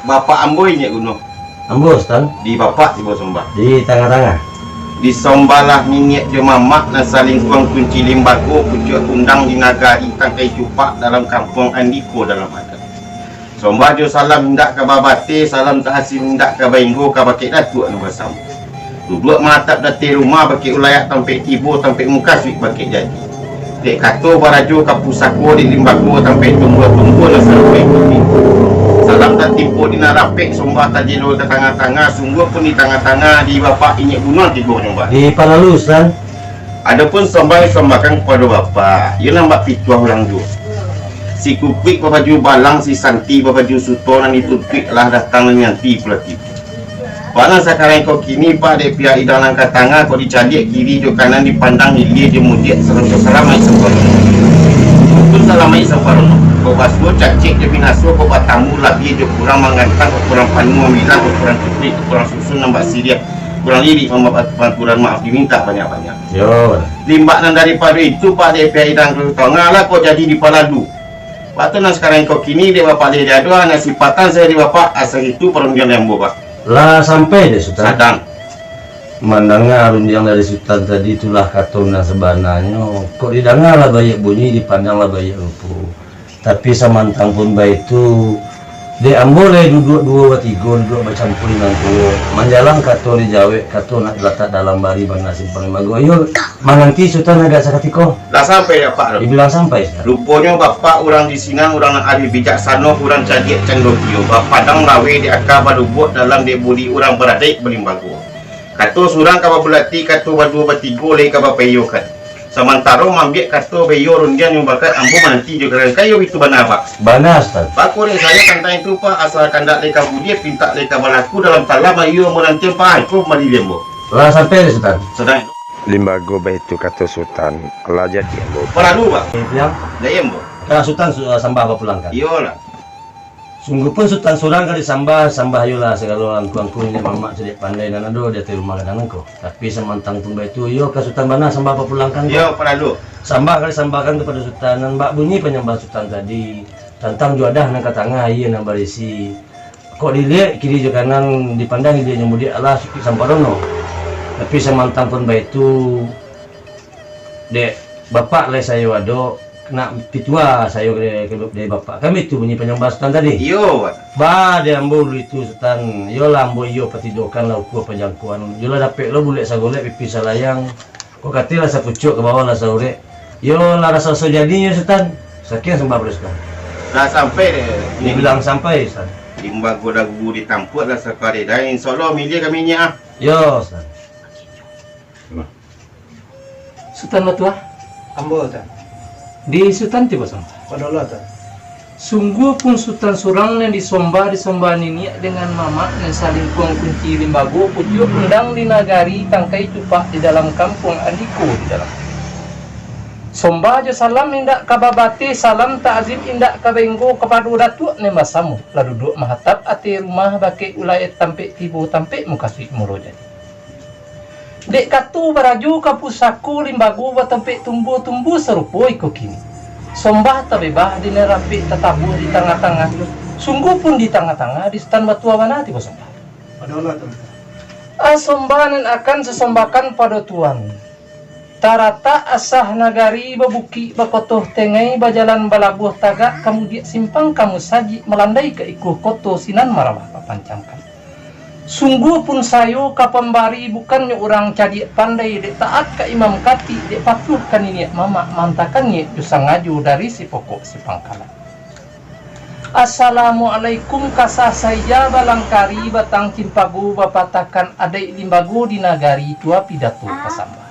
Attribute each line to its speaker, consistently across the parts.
Speaker 1: Bapak Amboy nya gunung.
Speaker 2: Ambo Ustaz.
Speaker 1: Di bapak di bawah sombah.
Speaker 2: Di tengah-tengah.
Speaker 1: Di sombalah minyak je mamak na saling kuang kunci limbago pucuk undang di nagari tangkai cupak dalam kampung Andiko dalam adat. Sombah jo salam hendak ke babate, salam tak hasil hendak ke bainggo ke bakit datuk anu basam. Duduk matap dati rumah bakit ulayak tampik tibo tampik muka suik bakit jadi. Dek kato baraju kapusako di limbago tampik tunggu-tunggu na sampai putih. Salam tak timpo di narapek sombah tak jelo ke tengah-tengah sungguh pun di tengah-tengah di bapak inyak gunung tiba nyumbah.
Speaker 2: Di Palalu Ustaz.
Speaker 1: Adapun sombah sembahkan kepada bapak, ia nampak pituah orang tu. Si kupik baju balang, si santi baju sutonan itu lah datang menyanti pula tipu. Panas sekarang kau kini pak dek pihak idang angkat tangan kau dicalik kiri jo kanan dipandang hilir je mudiat selamai semparono. Itu selamai semparono. Kau basbo cacik je binaso kau batamu lagi je kurang mengantang kau kurang panu bilang kau kurang cuplik kau kurang susun nampak siriap kurang lirik kurang maaf diminta banyak-banyak.
Speaker 2: Yo.
Speaker 1: Limbak daripada itu pak dek pihak idang tengah lah kau jadi di Paladu. Waktu nak sekarang kau kini dia bapak dia ada nasibatan saya di bapak asal itu perundian lembo pak.
Speaker 2: Lah sampai deh Sultan.
Speaker 1: Sadang.
Speaker 2: Mendengar yang dari Sultan tadi itulah katuna sebenarnya. Kok didengar lah banyak bunyi, dipandang lah banyak rupu. Tapi samantang pun baik itu dia boleh duduk dua tiga duduk bercampur dengan tuh. Manjalang kato di Jawa kato nak letak dalam bari bang nasib bang magoyo. Mananti Sultan agak sakatiko.
Speaker 1: Dah sampai ya pak.
Speaker 2: Dibilang sampai.
Speaker 1: Rupanya bapak orang di sini orang nak ahli bijaksana orang cadiak cendokio. Bapak dang lawe di akar badubut dalam dia budi orang beradik belimbago. Kato surang kaba belati kato badu batigo lei kaba peyo kan. Sementara mambik kato peyo rundian yang bakat ambu nanti juga kayo itu benar pak.
Speaker 2: Benar Ustaz.
Speaker 1: Pak kore saya kantang itu pak asal kandak leka budi pinta leka balaku dalam talam ayo menanti pak itu mari lembo.
Speaker 2: Lah sampai deh Sultan.
Speaker 1: Sedang
Speaker 3: Limbago baitu kata Sultan Allah jadi embo.
Speaker 1: Peradu pak.
Speaker 2: Yang
Speaker 1: Dah embo.
Speaker 2: kalau Sultan sudah sambah apa pulang kan?
Speaker 1: Iyalah.
Speaker 2: Sungguh pun Sultan surang kali sambah yola segala angku ini mamak cedik pandai dan ado dia di rumah kadang ko. Tapi semantang tumba itu yo ke Sultan mana sambah apa pulang kan?
Speaker 1: Yo peradu.
Speaker 2: Sambah kali sambahkan kepada Sultan dan Mbak bunyi penyembah Sultan tadi. Tantang juadah nang tengah iya nang barisi. Kok dilihat kiri je kanan dipandang dia nyambut dia Allah suki samparono. Tapi semantang pun baik itu dek bapak le saya wado kena pitua saya dari bapak kami itu bunyi penyembah Sultan tadi.
Speaker 1: Yo.
Speaker 2: Ba dia ambo itu Sultan. Yo lah ambo yo patidokan lah ukur penjangkuan. Yo lah dapet lo boleh sagolek pipi salayang. Kok katilah sa pucuk ke bawah lah saurek. Yo lah rasa sejadinya Sultan. Sekian sembah Sultan.
Speaker 1: Dah sampai deh.
Speaker 2: Dibilang sampai Sultan.
Speaker 1: Limbago dagu ditampuk lah sekali dah. InsyaAllah milih kami nya.
Speaker 2: Yo Sultan.
Speaker 4: Sultan Latua
Speaker 5: Ambo ta.
Speaker 4: di Sultan tiba sama.
Speaker 5: Padola ta.
Speaker 4: Sungguh pun Sultan surang yang disomba ini dengan mamak yang saling kuang kunci limbago pucuk undang di nagari tangkai cupak di dalam kampung Andiko di dalam. Somba aja salam indak kababate salam ta'zim indak kabenggo kepada datuk ne masamu lalu duduk mahatap ati rumah bake ulayat tampik tibu tampik muka suik muro jadi. Dek katu baraju kapusaku limbago batampik tumbuh-tumbuh serupa iko kini. Sombah tabebah di nerapi tetabuh di tengah-tengah. Sungguh pun di tengah-tengah di stan batua mana tiba sombah.
Speaker 5: Padola ta.
Speaker 4: Asombahan akan sesombakan pada tuan. Tarata asah nagari babuki bakotoh tengai bajalan balabuh tagak kamu dia simpang kamu saji melandai ke ikuh koto sinan marabah papancangkan. Sungguh pun sayo kapambari bukannya orang cadi pandai dek taat ke imam kati dek patuh kan ini mama mantakannya usang ngaju dari si pokok si pangkalan. Assalamualaikum kasah saya balangkari batang cimpagu bapatakan adai limbagu di nagari tua pidato pasambah.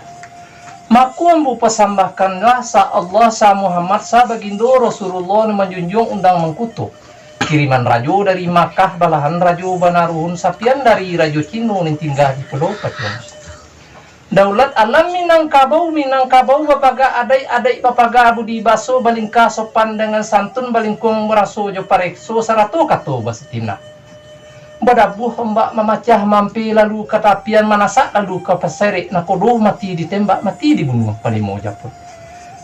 Speaker 4: Maku ambu pasambahkanlah sa Allah sa Muhammad sa bagindo Rasulullah menjunjung undang mengkutuk. Kiriman rajo dari Makkah balahan rajo banaruhun sapian dari rajo Cino yang tinggal di Pulau Pacian. Daulat alam minang kabau bapaga adai bapaga budi baso balingka sopan dengan santun balingkung meraso jo parekso sarato kato basitina. Badabuh mbak memacah mampi lalu katapian manasak lalu ke pesere nakodoh mati ditembak mati dibunuh palimo japut.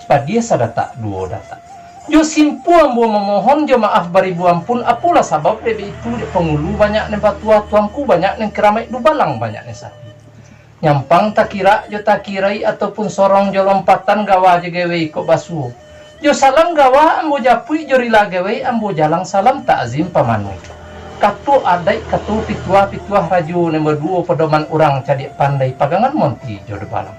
Speaker 4: Sepadia sadata duo data. Jo simpu ambo memohon jo maaf baribu ampun apulah sabab debe itu de pengulu banyak ne batua tuangku banyak ne keramai du balang banyak ne sapi. Nyampang tak kira jo tak kirai ataupun sorong jo lompatan gawa je gawe ko basu. Jo salam gawa ambo japui jo rila gawe ambo jalang salam takzim pamanui. Katu adai katu pituah raju nomor 2 pedoman orang cadik pandai pagangan monti jo de balang.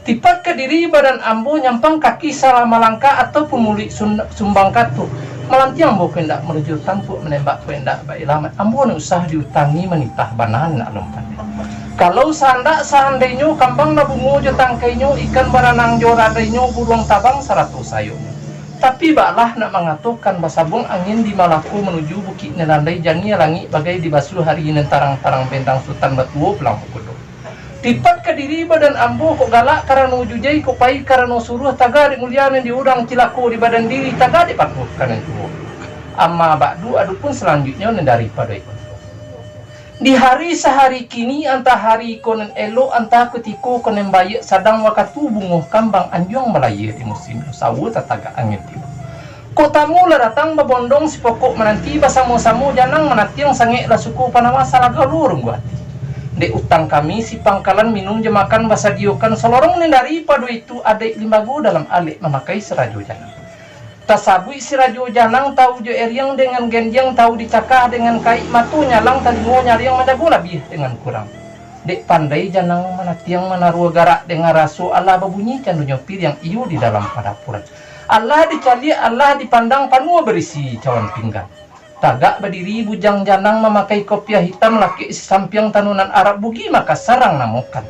Speaker 4: Tipat ke diri badan ambo nyampang kaki salah malangka atau pemuli sumbang katu. Malanti ambo pendak menuju tanpu menembak pendak baik lamat. Ambo ni usah diutangi menitah banan nak lompat. Kalau seandainya kambang na bungo jo tangkainya ikan baranang jo radainya burung tabang 100 sayurnya. Tapi baklah nak mengatukan basabung angin di Malaku menuju bukit nelandai jangi langi bagai dibasuh hari nentarang-tarang bentang sultan batuo pelang kudu. Tipat ke diri badan ambo kok galak karena ujujai kok pai karena suruh taga di mulian di udang cilaku di badan diri taga di patuh kanan tuo. Amma bakdu adupun selanjutnya daripada itu. Di hari sehari kini antah hari konen elo antah ketiko konen baye sadang wakatu bunguh kambang anjong melaya di musim sawu tataga angin tiba. Kok tamu lah datang babondong si pokok menanti basamu-samu janang menatiang sange lah suku panama salah galurung guati. Dek utang kami si pangkalan minum jemakan basa diokan selorong nendari padu itu adek limbago dalam alik memakai serajo janang. Tasabui serajo janang tahu jo eriang dengan genjang tahu dicakah dengan kai matu nyalang talingo nyariang menjago lebih dengan kurang. Dek pandai janang manatiang menaruh garak dengan rasu Allah babunyi candu nyopir yang iu di dalam padapuran. Allah dicali Allah dipandang panua berisi cawan pinggan. Tagak berdiri bujang janang memakai kopiah hitam laki sampiang tanunan Arab bugi maka sarang namukan.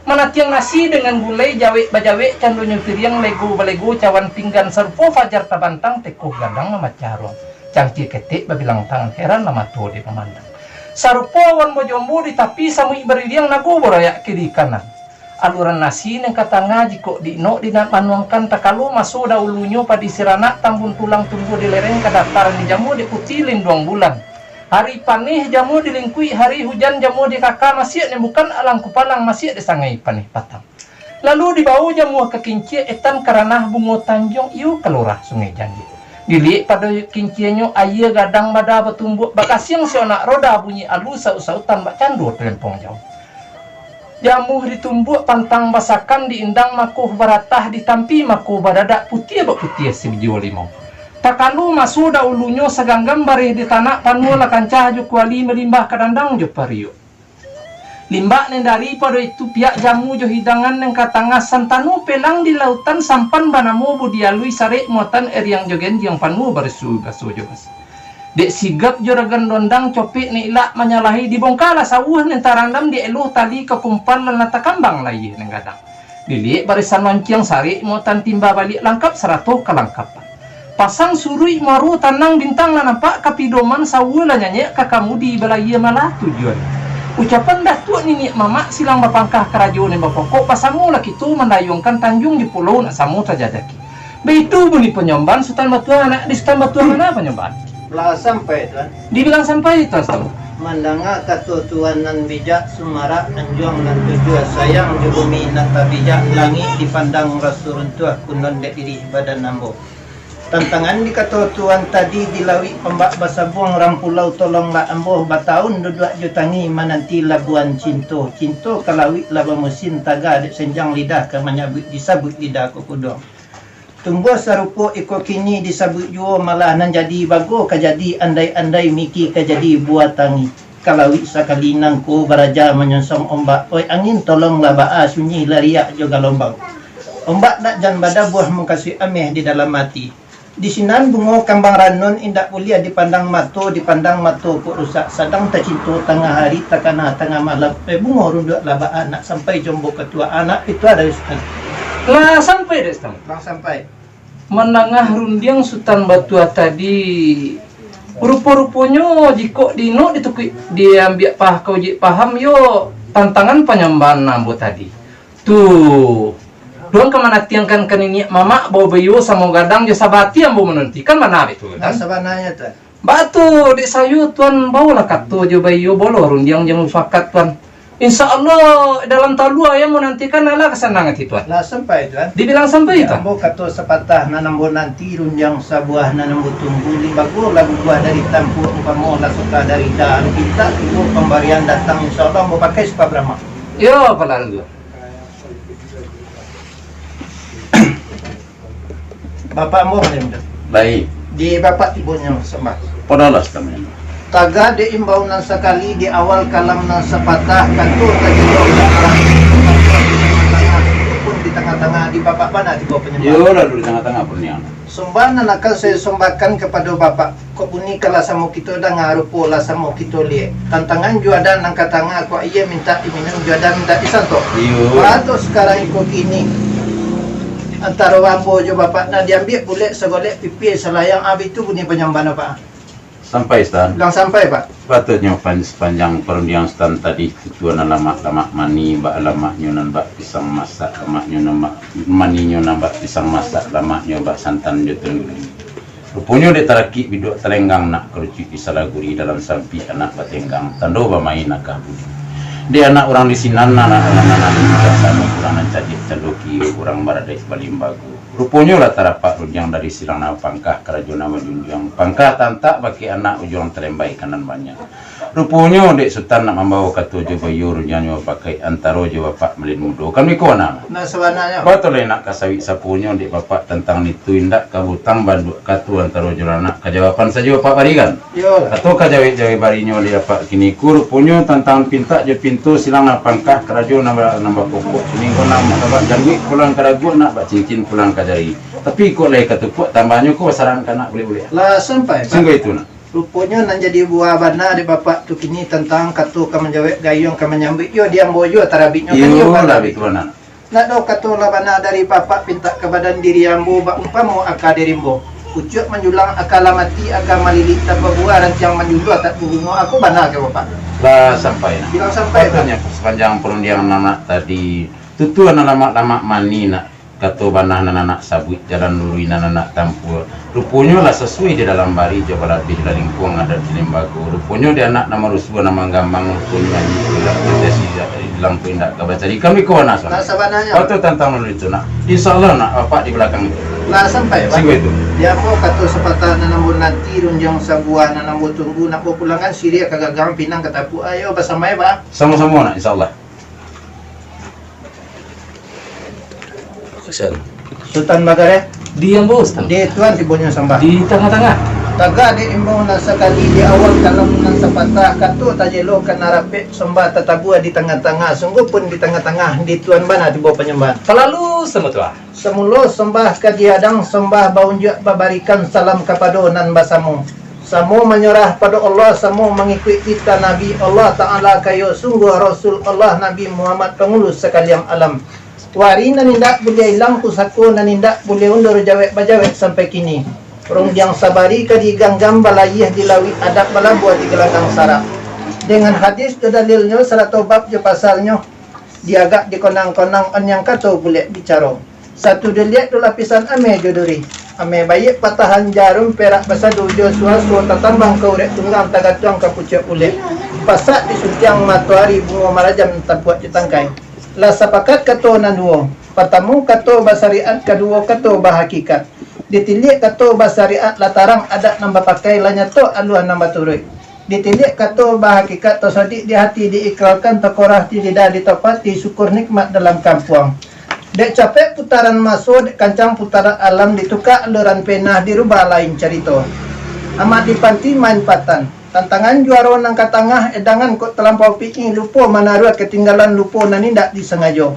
Speaker 4: Manatiang nasi dengan gulai jawe bajawe candu nyupiriang lego balego cawan pinggan serpo fajar tabantang tekuh gadang mamacarong. Cangkir ketik babilang tangan heran lama tuh di pemandang. Sarpo awan bojombo di tapi samui beriliang nago boroyak kiri kanan. Aluran nasi neng katanga jiko di no dinat manuangkan takalu masuk daulunya padi sirana tambun tulang tumbuh di lereng kadataran di jamu di putilin 2 bulan. Hari panih jamu dilingkui, hari hujan jamu di kakak masih bukan alang kupalang masih di sangai panih patang. Lalu dibawa jamu ke kinci etan karena bungo tanjung iu kelurah sungai janji. Dilihat pada kincinya ayah gadang bada betumbuk bakasiang si anak roda bunyi alus sau-sautan bak candur telempong jauh. Jamuh ditumbuk pantang basakan diindang makuh baratah ditampi makuh badadak putih bak putih sebiju limau. Takalu masu daulunya seganggam barih di tanah panu la kancah jo kuali melimbah kadandang jo pario. Limbah nendari pada itu pihak jamu jo hidangan neng katanga santanu pelang di lautan sampan banamu budialui sare muatan eriang jogen yang panu barisu gaso jo bas. Dek sigap juragan dondang copik ni ilak menyalahi dibongkala sawuh nentarandam di eluh tali kekumpal lanata kambang lagi nenggadang. Dilihat barisan lonceng sari muatan timba balik langkap 100 kelangkapan. Pasang surui maru tanang bintang nampak kapidoman sawuh lah nyanyi kakamudi balaya malah tujuan. Ucapan datuk nini mama silang bapangkah kerajo ni bapokok pasamu lah kitu mendayungkan tanjung di pulau nak samu tajadaki. Begitu bunyi penyomban Sultan Batuan anak di Sultan Batuan mana penyomban?
Speaker 5: Belah sampai tuan.
Speaker 4: Dibilang sampai itu Ustaz.
Speaker 5: Mandanga katutuan nan bijak sumara anjuang nan tujuan sayang di bumi nan tak bijak langit dipandang rasulun tua kunon dek diri badan nambo. Tantangan di katutuan tadi dilawi pembak basabuang rampulau tolonglah amboh bataun duduk jutangi mananti labuan cinto. Cinto kalawi laba musim taga dek senjang lidah ke menyabut disabut lidah ko kudong. Tumbuh sarupo iko kini disabut juo malah nan jadi bago kajadi andai-andai miki kajadi buat tangi. Kalawi sakalinang ko baraja menyonsong ombak. Oi angin tolonglah baa sunyi lariak juga lombang. Ombak nak jan bada buah mengkasih ameh di dalam mati. Di sinan bungo kambang ranon indak kuliah dipandang mato ko rusak sadang tercintu tengah hari takana tengah malam. Bungo runduk lah baa nak sampai jombo ketua anak itu ada Ustaz.
Speaker 4: Lah sampai deh Ustaz.
Speaker 5: Bang sampai.
Speaker 4: Menangah rundiang Sultan Batua tadi rupa-rupanya jika dino ditukui diambil kau paham yo tantangan penyembahan nambo tadi tuh doang kemana tiangkan ini mama bawa bayu sama gadang jasa bati yang mau menantikan mana itu kan
Speaker 5: Sabananya tuan.
Speaker 4: batu di sayu tuan bawa lah katu jo bayu bolo rundiang jamu fakat tuan Insya Allah dalam tahun 2 yang menantikan Allah kesenangan itu.
Speaker 5: Lah sampai tuan.
Speaker 4: Dibilang sampai itu.
Speaker 5: Ambo kato sepatah nanambo nanti runjang sabuah nanambo tumbuh limbago lagu buah dari tampu umpamo lah suka dari daan kita ibu pemberian datang insyaallah mau pakai suka Brahma.
Speaker 4: Yo palalu.
Speaker 5: Bapak mau lemda.
Speaker 6: Baik,
Speaker 5: Di bapak ibunya sembah.
Speaker 6: podolos teman.
Speaker 5: Taga de imbau nan sekali di awal kalam nan sepatah kanto tadi pun di tengah-tengah di bapak mana di bawah penyembah.
Speaker 6: Yo lalu di tengah-tengah pun
Speaker 5: Sumbangan akan saya sembahkan kepada Bapak. Kok bunyi kalau sama kita dah ngarupo lah sama kita lihat. Tantangan juadan angkat tangan kok iya minta diminum juadan minta disanto.
Speaker 6: Yo.
Speaker 5: Atau sekarang ikut ini. Antara wambo jo Bapak nak diambil boleh segolek pipi selayang abi tu bunyi penyamban apa?
Speaker 6: Sampai Stan.
Speaker 5: Bilang sampai Pak.
Speaker 6: Patutnya sepanjang perundian Stan tadi tujuan lama-lama mani mbak lama nyunan mbak pisang masak lama nyunan mbak mani nyunan mbak pisang masak lama nyobak santan jutun. Rupanya dia taraki biduk telenggang nak kerucut di salaguri dalam sampi anak batenggang tando bamain nak kabur. Dia anak orang di sini anak orang cadik cadoki orang baradai balimbagu. Rupanya lah tarapak rujang dari silang nama pangkah kerajaan nama junjung pangkah tantak bagi anak ujung terembai kanan banyak. Rupanya dek sultan nak membawa katu jo bayu rujang pakai antaro jo bapak melin mudo kami ko na.
Speaker 5: Nah sebenarnya
Speaker 6: Betul nak kasawi sapunya dek bapak tentang itu indak kabutang bandu katu antaro jo anak kejawaban saja bapak barikan.
Speaker 5: yo
Speaker 6: Atau kajawi-jawi barinyo dia dapat kini kur punyo tentang pinta je pintu silang na pangkah kerajo nambah pokok sini ko nama dapat jangwi pulang kerago nak bak cincin pulang kajari tapi kok lay katukuk tambahnya ko saran kana boleh
Speaker 5: lah sampai Pak.
Speaker 6: sehingga itu nak
Speaker 5: Rupanya nan jadi buah bana di bapak tu kini tentang katu kamanjawek gayung kamanyambik yo dia boyo tarabitnya kan yo
Speaker 6: yo
Speaker 5: bana.
Speaker 6: lebih tuanan
Speaker 5: Nak do katu labana dari bapak pinta ke badan diri ambo bak umpamo aka derimbo. Ucuk menjulang akala mati agama lilit tanpa buah rantiang menjulu tak bungo aku bana ke bapak.
Speaker 6: lah sampai nak
Speaker 5: Bilang sampai Pak.
Speaker 6: katanya sepanjang perundian anak tadi tutuan lama-lama mani nak kato banah anak sabut jalan lurui anak tampul rupanya lah sesuai di dalam bari jabal lebih dari lingkung ada di lembaga rupanya dia anak nama rusua nama gampang rupanya kita si hilang pindah ke baca di kami kawan
Speaker 5: Nah
Speaker 6: asal
Speaker 5: sabananya.
Speaker 6: waktu tentang itu nak insyaallah nak bapak di belakang itu
Speaker 5: Lah sampai Pak.
Speaker 6: sehingga itu
Speaker 5: Dia mau katu sepatah nanambun nanti runjang sabuah nanambun tunggu nak pulangan Syria kagagang pinang katapu ayo bersama ya Pak.
Speaker 6: sama-sama nak insyaallah
Speaker 5: Sultan Bagare
Speaker 4: Diam bos.
Speaker 5: di tuan tibunya sambah.
Speaker 4: Di tengah-tengah.
Speaker 5: Taga di imbau na sekali di awal kalam nan sepatah katu tajelo kana rapik sembah tatabua di tengah-tengah sungguh pun di tengah-tengah di tuan bana di bawah penyembah.
Speaker 4: Selalu sama tua.
Speaker 5: Semula sembah kadiadang sembah baunjuk babarikan salam kepada nan basamu. Samu menyerah pada Allah, samu mengikuti kita Nabi Allah Ta'ala kayo sungguh Rasul Allah Nabi Muhammad pengurus sekalian alam. Wari nanindak boleh hilang pusaku nanindak boleh undur jawek-bajawek sampai kini. Rung yang sabari kadi ganggam balayih dilawi adak bala buat di gelanggang sarap. Dengan hadis tu dalilnya satu bab je pasalnya diagak dikonang-konang on yang kata boleh bicara. Satu dilihat tu lapisan ame jodori. Ame baik patahan jarum perak basadu Joshua suata tambang kaurek tunggang tagatuang kapucuk ulet. Pasak disuntiang matahari bunga marajam tabuat jutangkai. Lah sepakat kato nanduo. Pertama kato basariat, kedua kato bahakikat. Ditilik kato basariat latarang adat nambah pakai lanya to aluan nambah turut. Ditilik kato bahakikat to sadik di hati diikrarkan tokorah di lidah ditopati syukur nikmat dalam kampung. Dek capek putaran masuk, dek kancang putaran alam ditukar aluran penah dirubah lain cerita. Amat dipanti main patan. Tantangan juara nang katangah edangan kok terlampau piking lupa manarua ketinggalan lupa nanindak disengaja.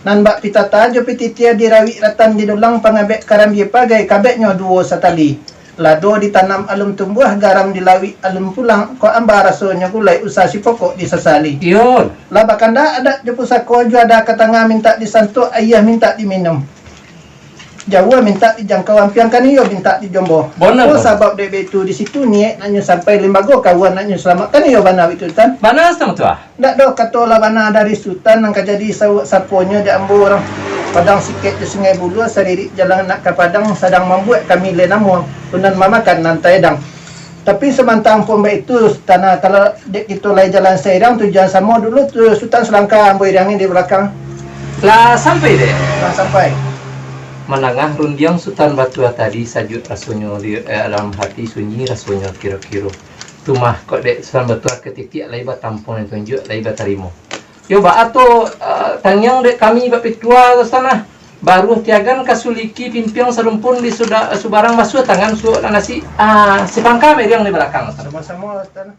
Speaker 5: Nan bak pitata jo pititia dirawi ratan didulang pangabek karam ye pagai kabeknya duo satali. Lado ditanam alum tumbuh garam dilawi alum pulang ko amba rasanya gulai usah si pokok disesali.
Speaker 4: Iyon.
Speaker 5: Lah bakanda ada je pusako jo ada katangah minta disantu ayah minta diminum. Jawa minta dijangkau ampiang kan iyo minta dijombo.
Speaker 4: Benar,
Speaker 5: Oh
Speaker 4: Bang.
Speaker 5: sebab dia betu di situ niat nanyo sampai limbago kawan nanyo selamatkan iyo bana itu tan.
Speaker 4: Mana sama tua?
Speaker 5: Ndak do katola bana dari sultan nang kajadi saponyo di ambo orang padang sikit di sungai bulu saririk jalan nak ke padang sedang membuat kami lenamo tunan mamakan nan taedang. Tapi semantang pun baik itu tanah kalau dek itu lai jalan Seirang tujuan sama dulu tu Sultan selangkah ambo irang di belakang.
Speaker 4: Lah sampai deh.
Speaker 5: Nah, sampai.
Speaker 4: Menangah rundiang Sultan Batua tadi sajut rasanya di dalam hati sunyi rasanya kira-kira. Tumah kok dek Sultan Batua ketitik lai ba tampon yang tunjuk lai ba tarimo. Yo ba ato tangyang dek kami ba pitua sana. Baru tiagan kasuliki pimpiang serumpun di sudah subarang masuk tangan su nasi si pangka meriang di belakang.
Speaker 5: Sama-sama Sultan.